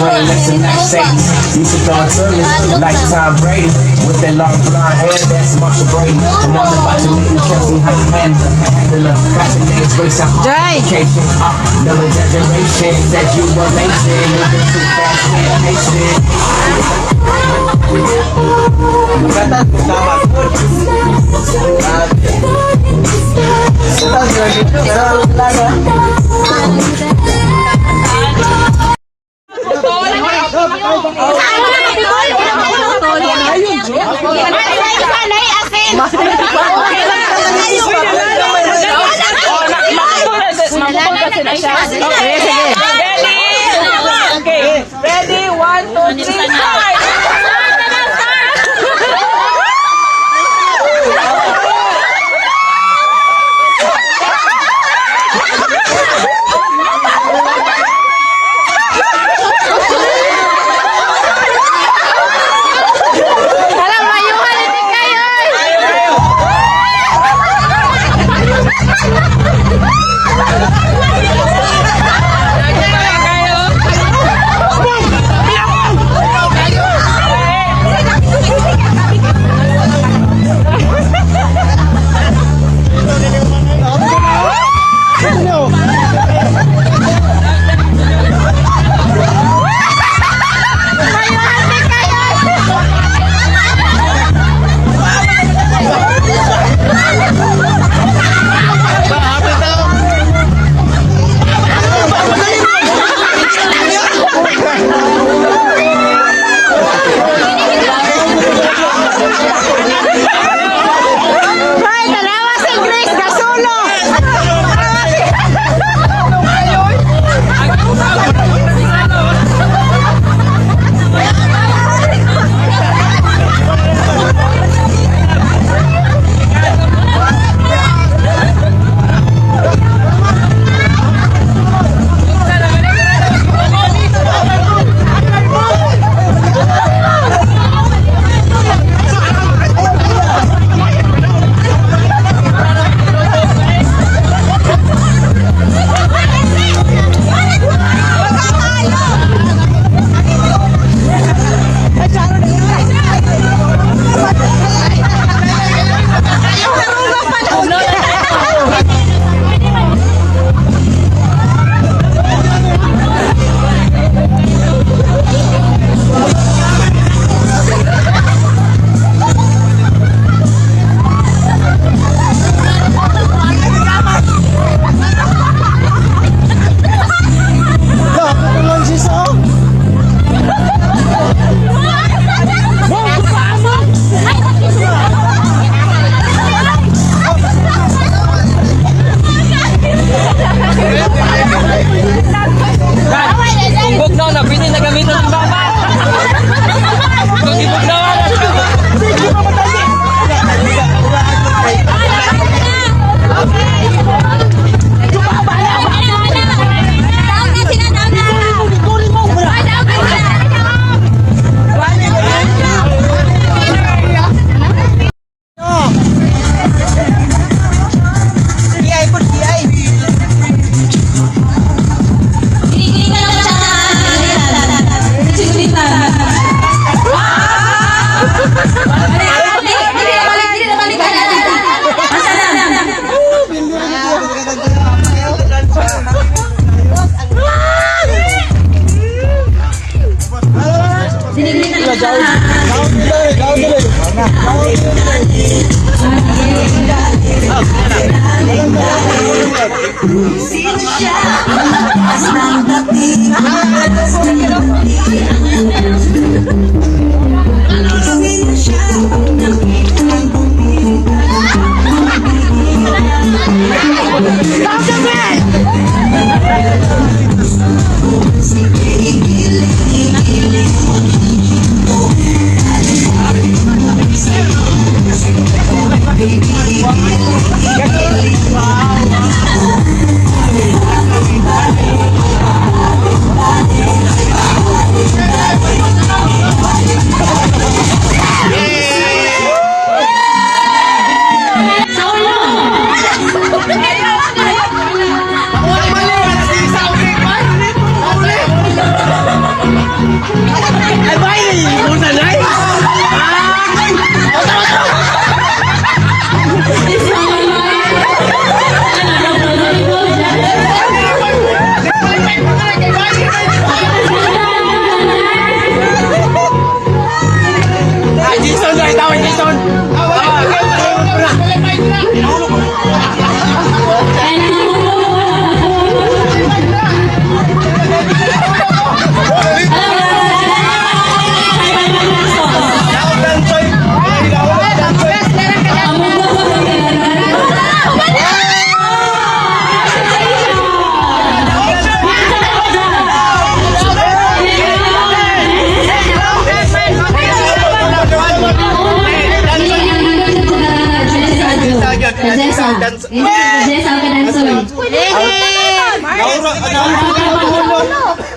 brain, listen, that's Satan. Used to throw it to me like Tom Brady. With that long blonde hair, that's Marshall Brady. I'm all about to meet and Kelsey Hyman. Handler, got the names, race and complication. No exaggeration, that you were amazing. Moving too fast, can't pace it. Okay, ready? 1, 2, 3, start!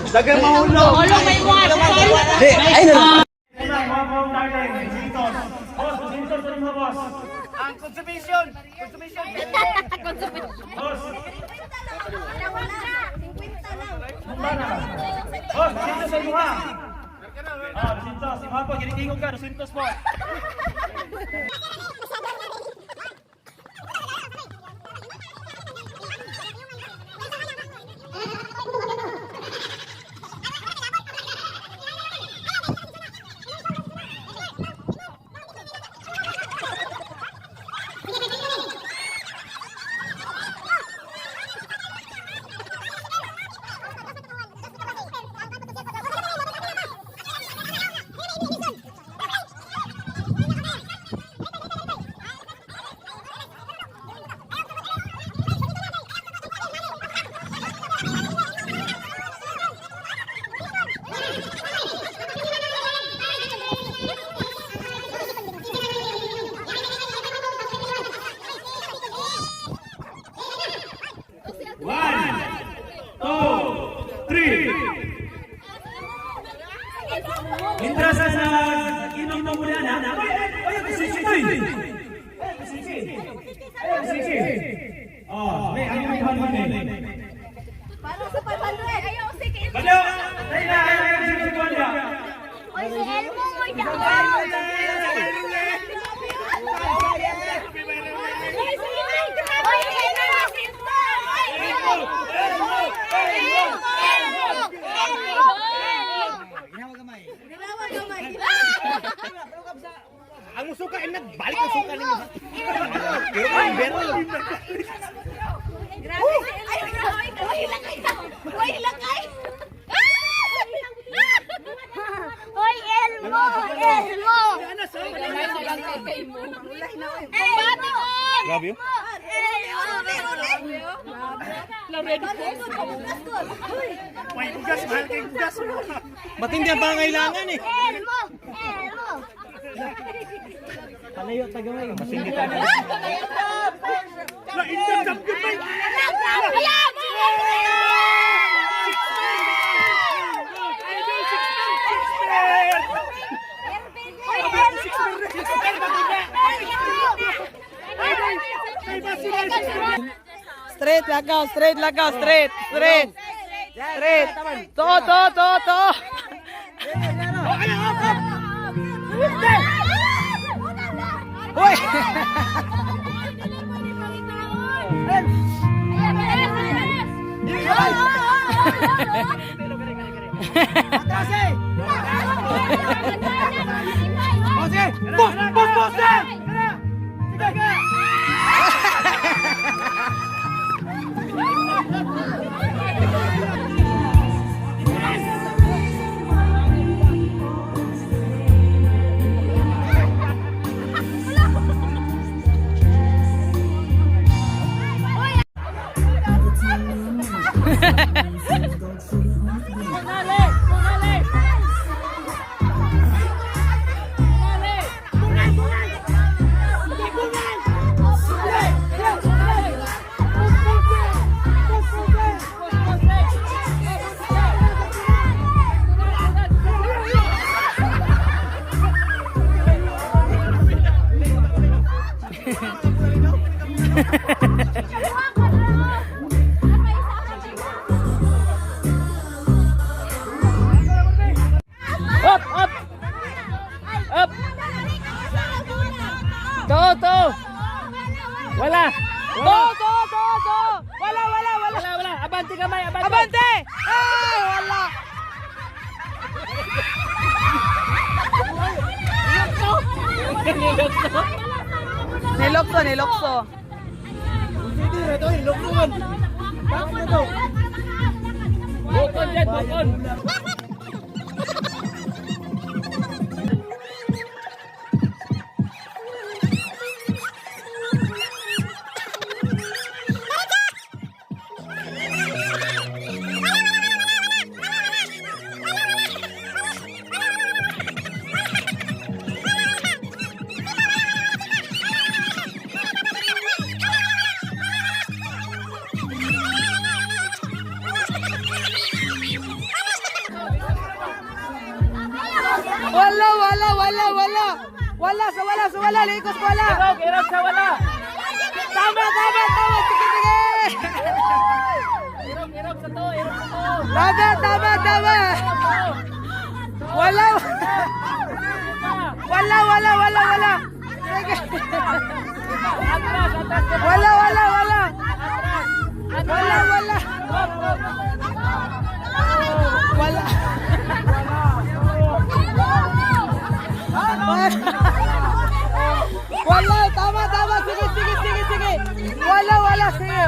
Dagang mahulog. Ang consumption. Boss, dito sa imuha. Dito, si Mapo, ginitingog ka, 200 po. Entrasa sa inom mo muna na. Ay, bisiki. May ano may halon eh. Para sa 500. Ayaw, sige. Bado, tayo na, sige ko niya. Oy, si Elmo mo dyan. Ang musuka ay nagbalik ang suka ninyo. Pero ang bero. Grabe si Elmo. Uy, lakay. Uy, lakay. Uy, Elmo. Elmo. Grabe yun. May bugas, mahal kay bugas. Matindi ang pangailangan eh. Elmo. Elmo. Palayo tagamay. Masindi tayo. Na indam goodbye. Straight, lagaw, straight. To. Hoy! To. Wala. To. Wala. Abante kamay, abante. Ay, wala. Nilokso, nilokso. Bukon dyan, bukon. Wala, likos, wala. Irog sa wala. Tama, sige. Irog sa to. Tama. Wala. Sige. Atras. Wala. Wala, tama, sige. Wala, sige.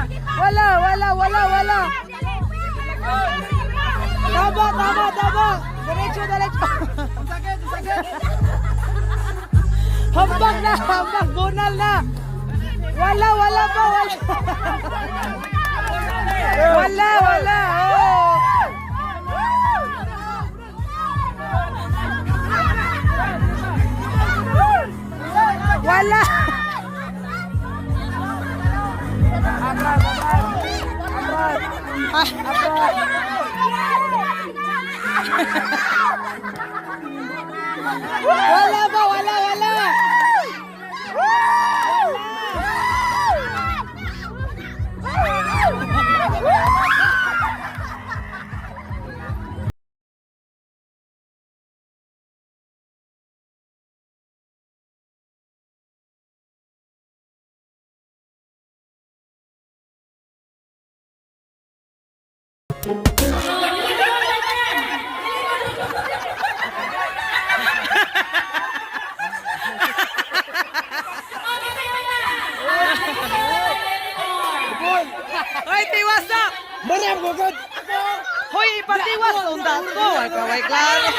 Wala. Tama. Diretso. Hambak, bunal na. Wala pa. Wala. Oh. Wala. Wala ba? Wala. Hoy, tiwas na! Mariam ko god! Hoy, ipatiwas! Undan ko! Ay, kaway klaro!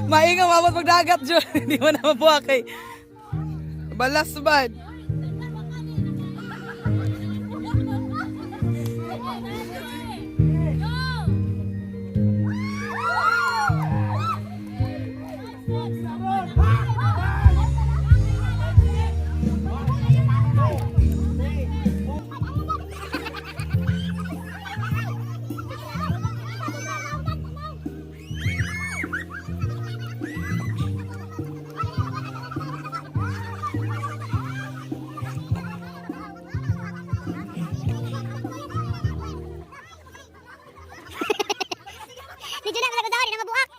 Maingang mabot magdagat, Jun. Hindi mo na mabuha kay balas ba? Video na talaga daw, di na mabuak.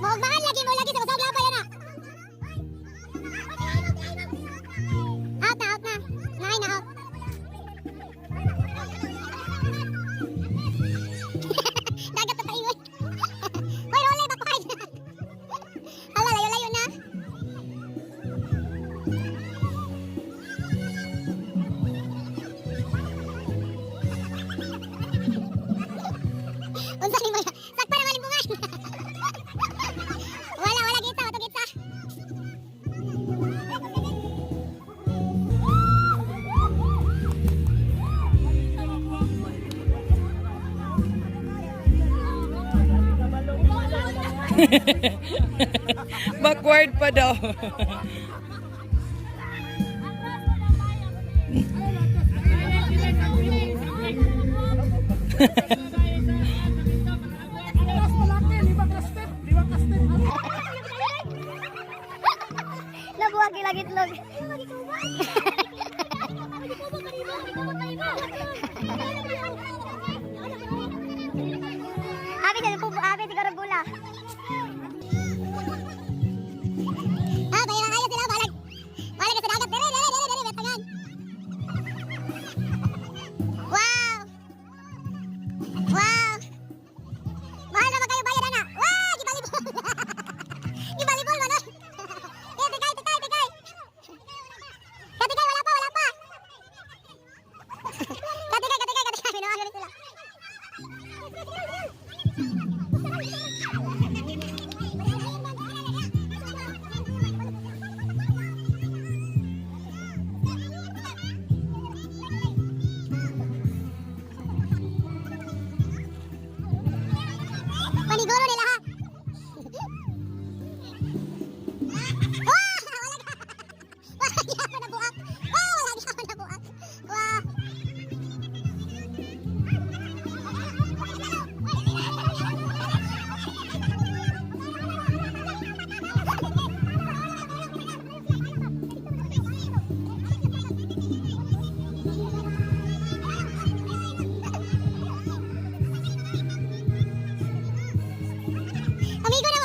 Magmahan lagi mo lagi sa usog lang pa yan ah. Out na. Nahin na out. Dagat na taingon. Hoy, role Backward pa daw. Nabuwag ilagit log. Abi sa pupo, abi ti karabula. Ah, bayan ayo sila balag. Balag sa dagat dire betangan. Wow. Wow. Mahal na kayo bayan ana. Wow, gibalibol. Gibalibol man. Tikay. Katikay wala pa. Katikay. Minuha sila. Paniguro nila ha. Wala ako nabuak. Wala ako nabuak. Wow. Amigo na.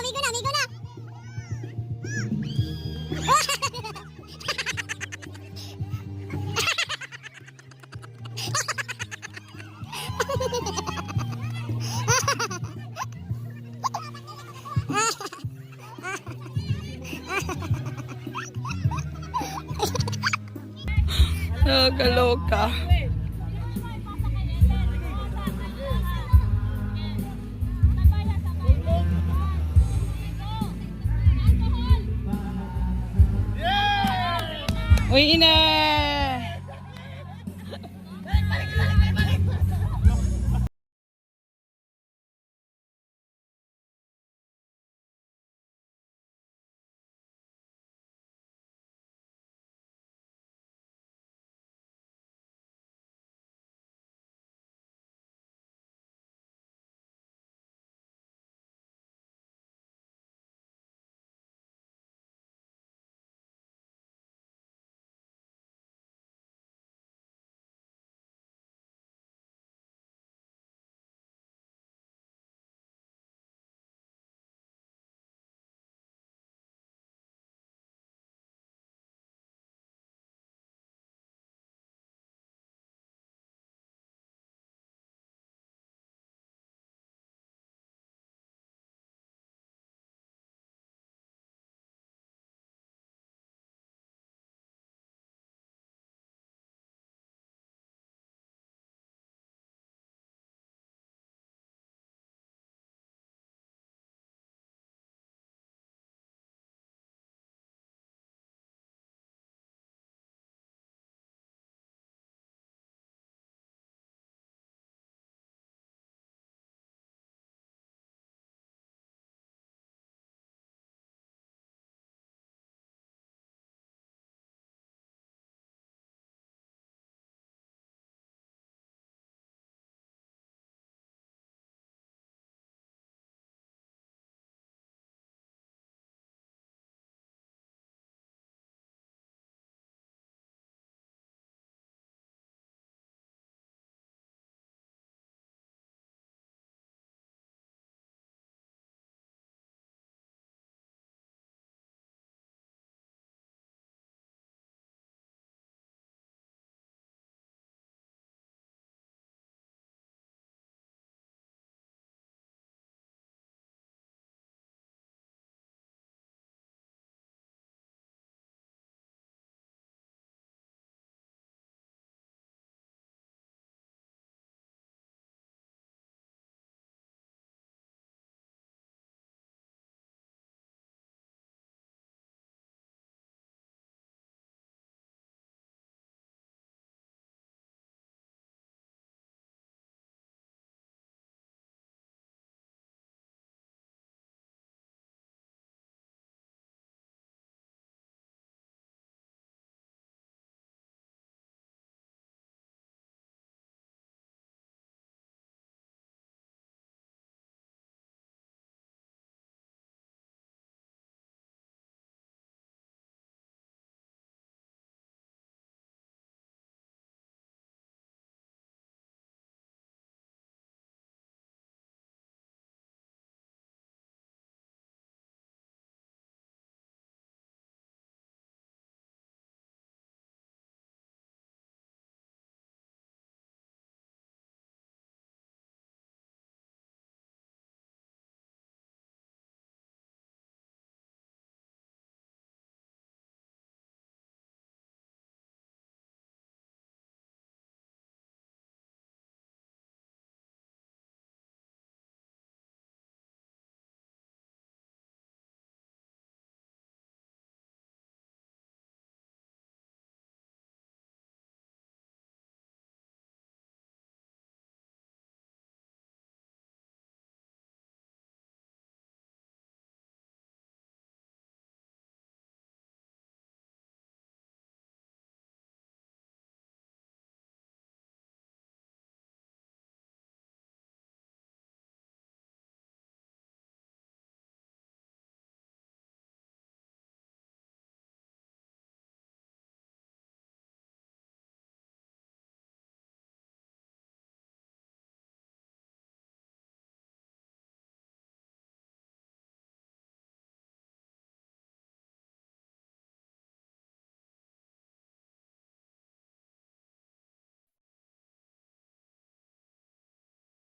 Nakakaloka. Uy, ina!